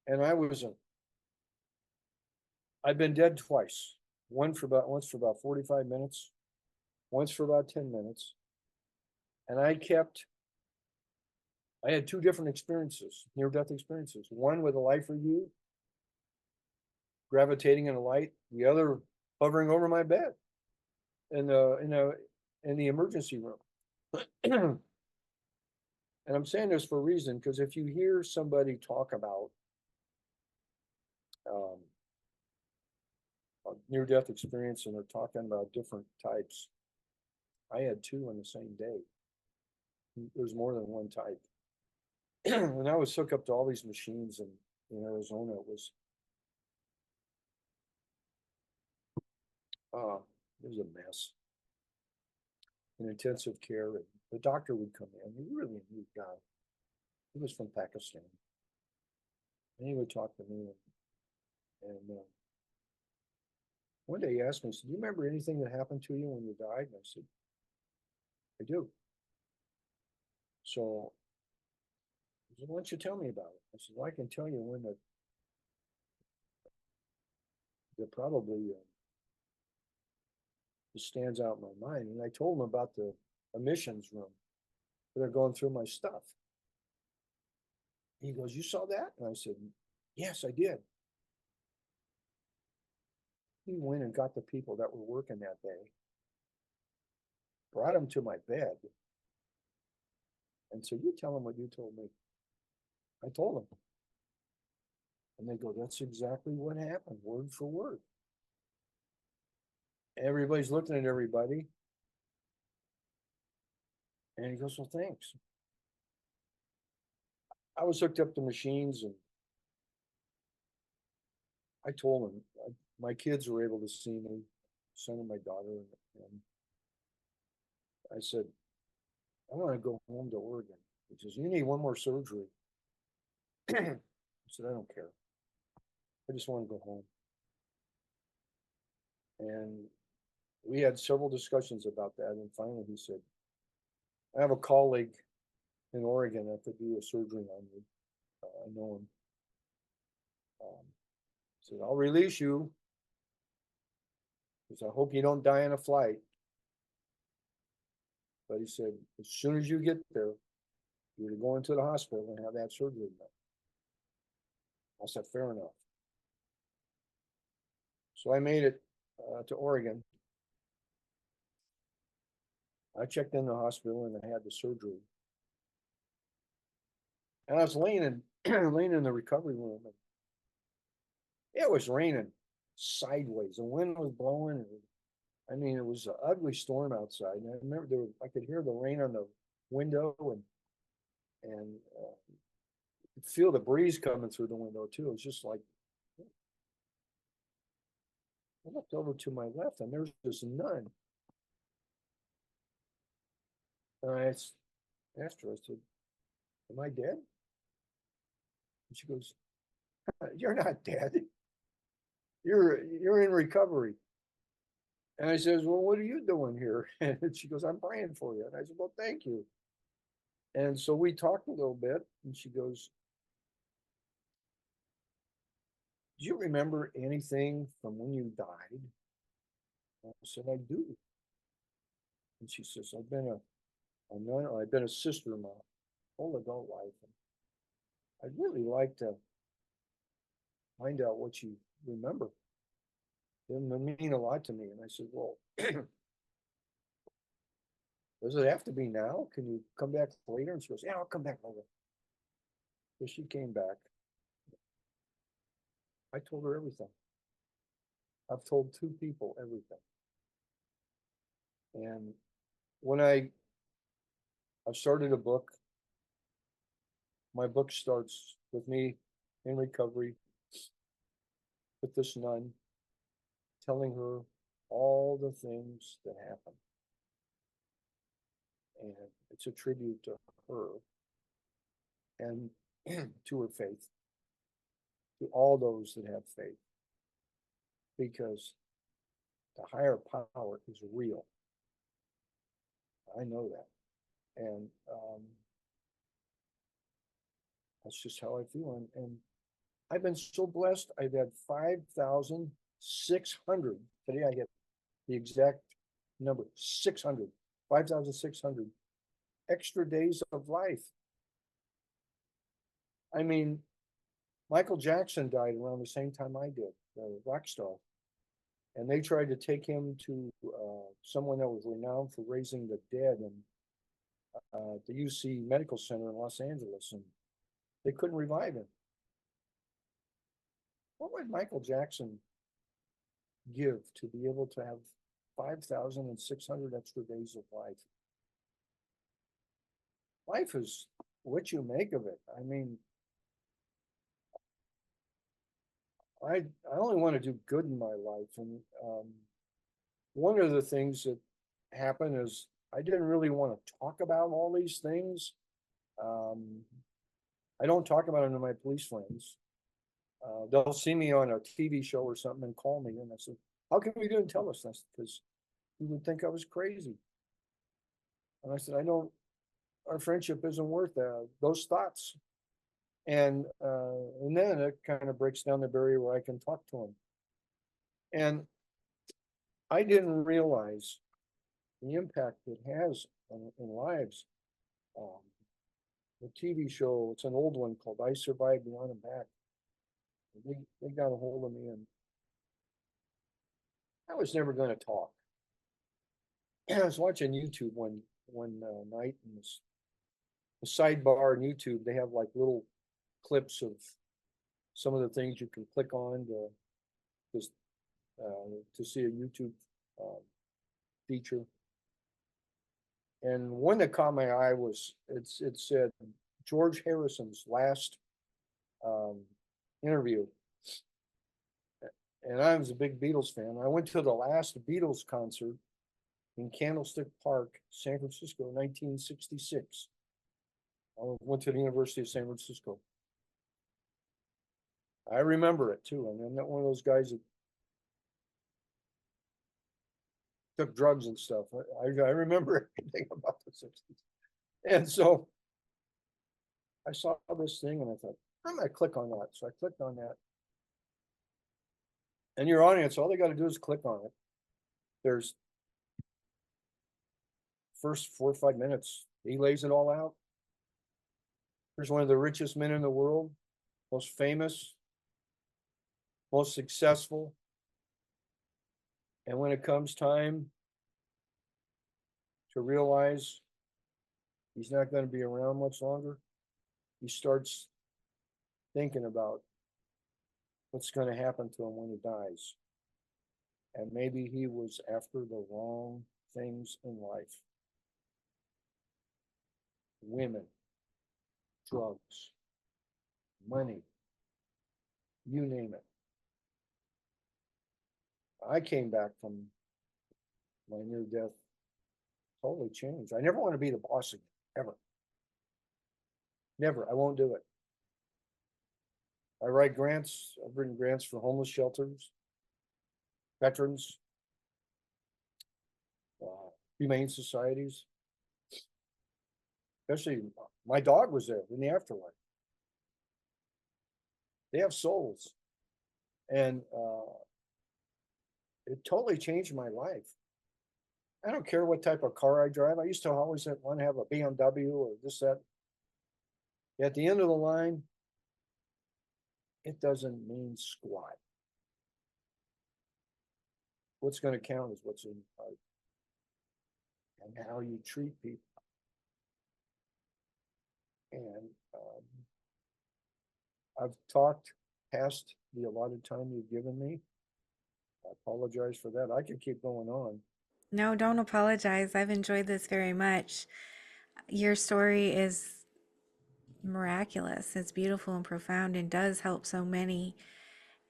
And I've been dead twice. Once for about 45 minutes, once for about 10 minutes. And I had two different experiences, near-death experiences. One with a life review, gravitating in a light, the other hovering over my bed. in the emergency room. And I'm saying this for a reason, because if you hear somebody talk about um, a near-death experience and they're talking about different types, I had two on the same day. There's more than one type. When I was hooked up to all these machines in Arizona, it was a mess. In intensive care, and the doctor would come in. He really a neat guy. He was from Pakistan, and he would talk to me. And one day he asked me, he said, "Do you remember anything that happened to you when you died?" And I said, "I do." So he said, "Why don't you tell me about it?" I said, "Well, I can tell you when that probably just stands out in my mind." And I told him about the emissions room where they're going through my stuff. He goes, "You saw that?" And I said, "Yes, I did." He went and got the people that were working that day, brought them to my bed, and said, "You tell them what you told me." I told them. And they go, "That's exactly what happened, word for word." Everybody's looking at everybody. And he goes, "Well, thanks." I was hooked up to machines, and I told him, my kids were able to see me, son and my daughter. And I said, "I want to go home to Oregon." He says, "You need one more surgery." I said, "I don't care. I just want to go home." And we had several discussions about that. And finally he said, "I have a colleague in Oregon that could do a surgery on you. I know him." He said, "I'll release you, because I hope you don't die in a flight." But he said, "As soon as you get there, you're to go into the hospital and have that surgery done." I said, "Fair enough." So I made it to Oregon. I checked in the hospital and I had the surgery. And I was laying in laying in the recovery room, and it was raining sideways. The wind was blowing. I mean, it was an ugly storm outside. And I remember I could hear the rain on the window, and feel the breeze coming through the window too. It was just like, I looked over to my left and there's this nun. And I asked her, I said, "Am I dead?" And she goes, "You're not dead. You're in recovery." And I says, "Well, what are you doing here?" And she goes, "I'm praying for you." And I said, "Well, thank you." And so we talked a little bit, and she goes, "Do you remember anything from when you died?" And I said, "I do." And she says, "I've been a nun, or I've been a sister my whole adult life. And I'd really like to find out what you remember. It would mean a lot to me." And I said, "Well, does it have to be now? Can you come back later?" And she goes, "Yeah, I'll come back later." So she came back. I told her everything. I've told two people everything. And when I started a book, my book starts with me in recovery with this nun, telling her all the things that happened. And it's a tribute to her and to her faith, to all those that have faith, because the higher power is real. I know that. And that's just how I feel. And I've been so blessed. I've had 5,600. Today I get the exact number, 600, 5,600 extra days of life. I mean, Michael Jackson died around the same time I did, the rock star. and they tried to take him to someone that was renowned for raising the dead and the UC Medical Center in Los Angeles, and they couldn't revive him. What would Michael Jackson give to be able to have 5,600 extra days of life? Life is what you make of it. I mean, I only want to do good in my life, and one of the things that happened is I didn't really want to talk about all these things. I don't talk about them to my police friends. They'll see me on a TV show or something and call me, and I said, "How come you didn't tell us this?" Because you would think I was crazy. And I said, "I don't. Our friendship isn't worth those thoughts." And then it kind of breaks down the barrier where I can talk to them. And I didn't realize the impact it has in lives. The TV show, it's an old one called I Survived Beyond and Back. They got a hold of me, and I was never going to talk. I was watching YouTube one night, and the sidebar on YouTube, they have like little clips of some of the things you can click on to see a YouTube feature. And one that caught my eye was it said George Harrison's last interview. And I was a big Beatles fan. I went to the last Beatles concert in Candlestick Park, San Francisco, 1966. I went to the University of San Francisco. I remember it too. I mean, I'm not one of those guys that took drugs and stuff. I remember everything about the 60s. And so I saw this thing and I thought, I'm going to click on that. So I clicked on that. And your audience, all they got to do is click on it. There's first 4 or 5 minutes, he lays it all out. Here's one of the richest men in the world, most famous, most successful. And when it comes time to realize he's not going to be around much longer, he starts thinking about what's going to happen to him when he dies. And maybe he was after the wrong things in life. Women, drugs, money, you name it. I came back from my near death totally changed. I never want to be the boss again, ever. Never. I won't do it. I write grants. I've written grants for homeless shelters, veterans, humane societies. Especially, my dog was there in the afterlife. They have souls. And it totally changed my life. I don't care what type of car I drive. I used to always want to have a BMW or this, that. At the end of the line, it doesn't mean squat. What's going to count is what's in your heart and how you treat people. And I've talked past the allotted time you've given me. I apologize for that. I could keep going on. No, don't apologize. I've enjoyed this very much. Your story is miraculous. It's beautiful and profound and does help so many.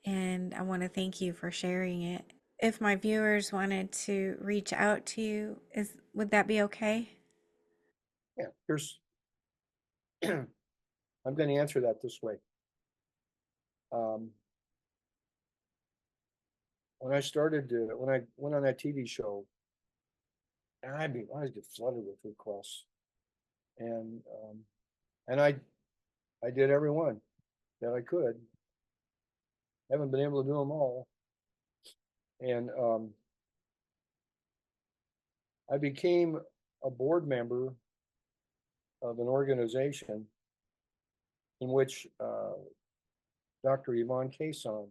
And I want to thank you for sharing it. If my viewers wanted to reach out to you, would that be okay? Yeah, here's I'm going to answer that this way. When I started when I went on that TV show, and I get flooded with requests, and I did every one that I could. Haven't been able to do them all, and I became a board member of an organization in which Dr. Yvonne Cason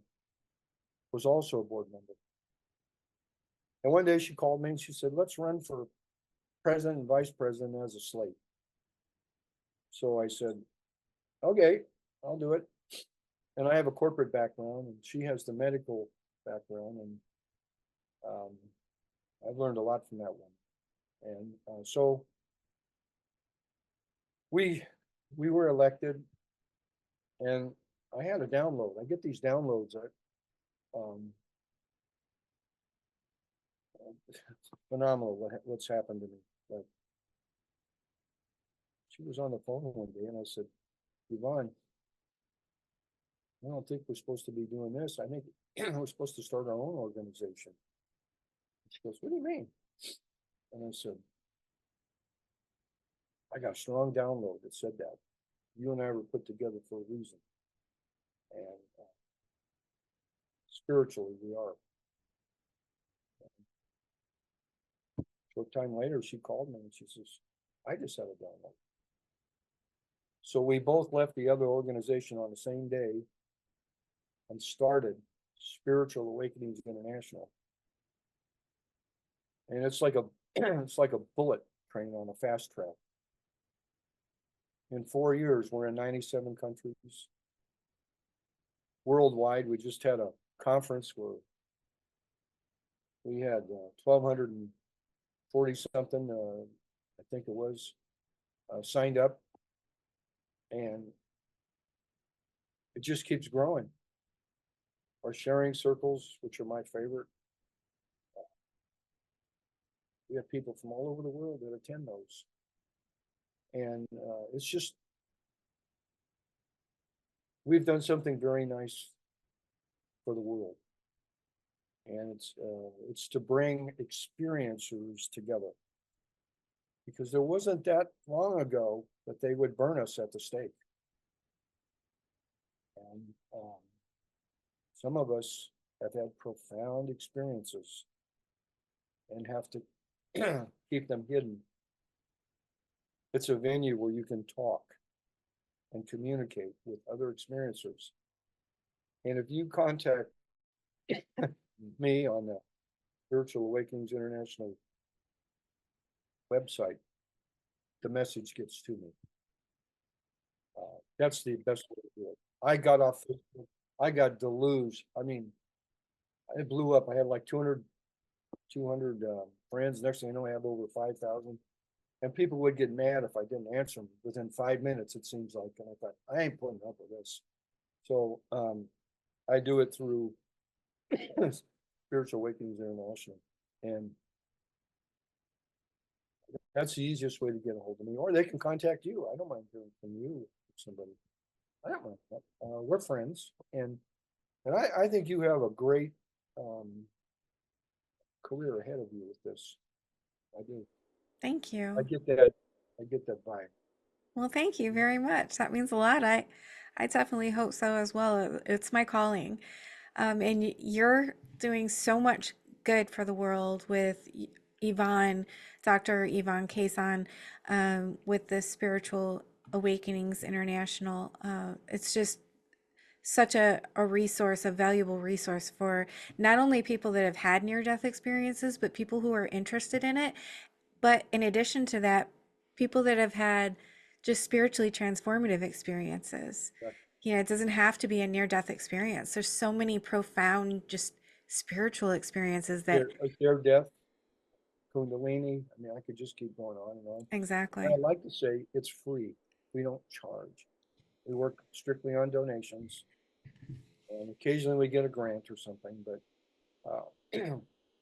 was also a board member. And one day she called me and she said, let's run for president and vice president as a slate. So I said, okay, I'll do it. And I have a corporate background and she has the medical background, and I've learned a lot from that one. And so we were elected, and I had a download. I get these downloads. It's phenomenal what's happened to me. Like, she was on the phone one day, and I said, Yvonne, I don't think we're supposed to be doing this. I think we're supposed to start our own organization. She goes, what do you mean? And I said, I got a strong download that said that. You and I were put together for a reason. And spiritually, we are. Short time later, she called me and she says, I just had a download. So we both left the other organization on the same day and started Spiritual Awakenings International. And it's like a it's like a bullet train on a fast track. In 4 years, we're in 97 countries. Worldwide, we just had a conference where we had 1,240 something, I think it was, signed up. And it just keeps growing. Our sharing circles, which are my favorite, we have people from all over the world that attend those. And it's just, we've done something very nice for the world. And it's to bring experiencers together. Because there wasn't that long ago that they would burn us at the stake. And some of us have had profound experiences and have to keep them hidden. It's a venue where you can talk and communicate with other experiencers. And if you contact me on the Spiritual Awakenings International website, the message gets to me. That's the best way to do it. I got off Facebook. I got deluged. I mean, it blew up. I had like 200 friends. Next thing I know, I have over 5,000. And people would get mad if I didn't answer them within 5 minutes, it seems like. And I thought, I ain't putting up with this. So I do it through Spiritual Awakenings International. And that's the easiest way to get a hold of me. Or they can contact you. I don't mind hearing from you, somebody. I don't mind that. We're friends. And I think you have a great career ahead of you with this. I do. Thank you. I get that vibe. Well, thank you very much. That means a lot. I definitely hope so as well. It's my calling. And you're doing so much good for the world with Yvonne, Dr. Yvonne Kaysan, with the Spiritual Awakenings International. It's just such a resource, a valuable resource for not only people that have had near-death experiences, but people who are interested in it. But in addition to that, people that have had just spiritually transformative experiences. Yeah. You know, it doesn't have to be a near-death experience. There's so many profound, just spiritual experiences that Their death, Kundalini. I mean, I could just keep going on and on. exactly. And I like to say it's free. We don't charge. We work strictly on donations, and occasionally we get a grant or something. But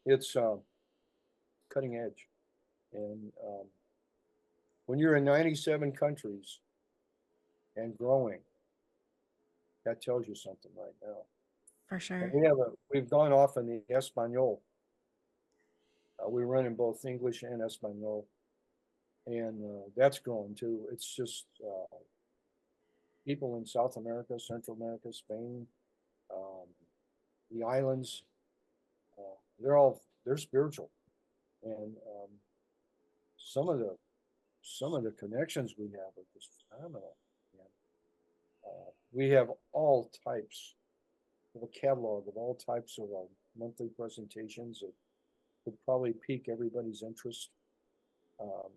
it's cutting edge. And when you're in 97 countries and growing, that tells you something right now. For sure. We've gone off in the Espanol. We run in both English and Espanol, and that's growing too. It's just people in South America, Central America, Spain, the islands. They're spiritual, and some of the connections we have are just phenomenal. And, we have all types of a catalog of all types of monthly presentations of would probably pique everybody's interest. Um,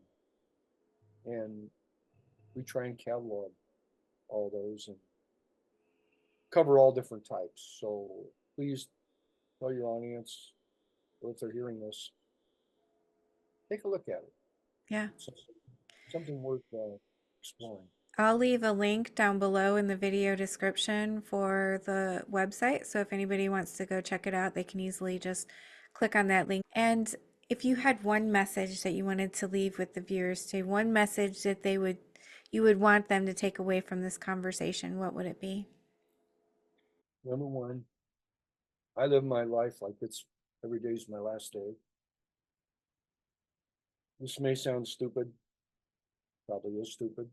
and we try and catalog all those and cover all different types. So please tell your audience, or if they're hearing this, take a look at it. Yeah. It's something worth exploring. I'll leave a link down below in the video description for the website. So if anybody wants to go check it out, they can easily just click on that link. And if you had one message that you wanted to leave with the viewers today, one message that you would want them to take away from this conversation, what would it be? Number one, I live my life like it's every day's my last day. This may sound stupid, probably is stupid,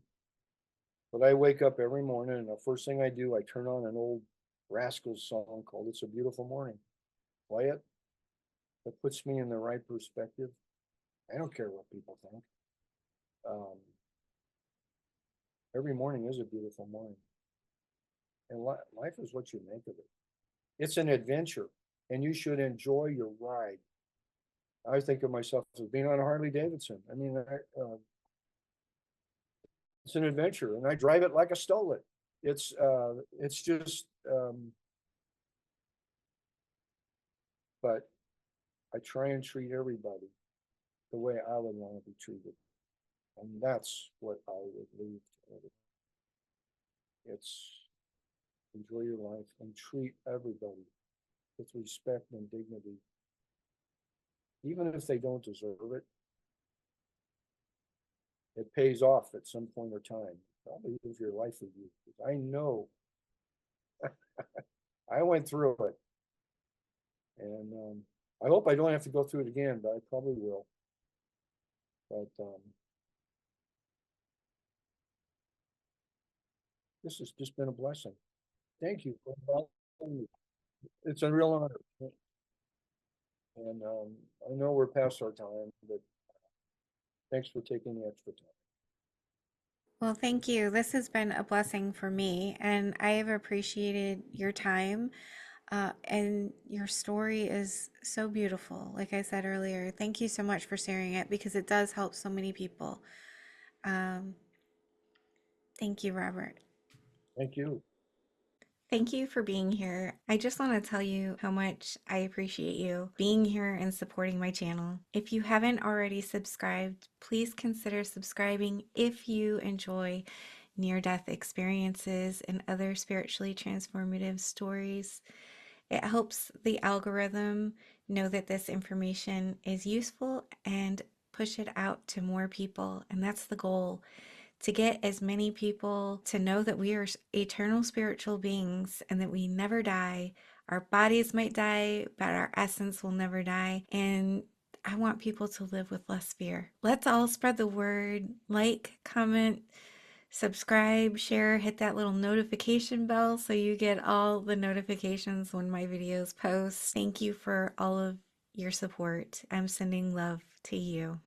but I wake up every morning and the first thing I do, I turn on an old Rascals song called It's a Beautiful Morning. Play it. That puts me in the right perspective. I don't care what people think. Um, every morning is a beautiful morning. And life is what you make of it. It's an adventure, and you should enjoy your ride. I think of myself as being on a Harley Davidson. I mean, it's an adventure, and I drive it like I stole it. It's just, but I try and treat everybody the way I would want to be treated, and that's what I would leave to everybody. It's enjoy your life and treat everybody with respect and dignity, even if they don't deserve it. It pays off at some point or time. Probably live your life with you. I know I went through it, and I hope I don't have to go through it again, but I probably will. But this has just been a blessing. Thank you for inviting me. It's a real honor. And I know we're past our time, but thanks for taking the extra time. Well, thank you. This has been a blessing for me, and I have appreciated your time. And your story is so beautiful. Like I said earlier, thank you so much for sharing it because it does help so many people. Um, Thank you, Robert. Thank you. Thank you for being here. I just want to tell you how much I appreciate you being here and supporting my channel. If you haven't already subscribed, please consider subscribing if you enjoy near-death experiences and other spiritually transformative stories. It helps the algorithm know that this information is useful and push it out to more people. And that's the goal, to get as many people to know that we are eternal spiritual beings and that we never die. Our bodies might die, but our essence will never die. And I want people to live with less fear. Let's all spread the word. Like, comment, subscribe, share, hit that little notification bell so you get all the notifications when my videos post. Thank you for all of your support. I'm sending love to you.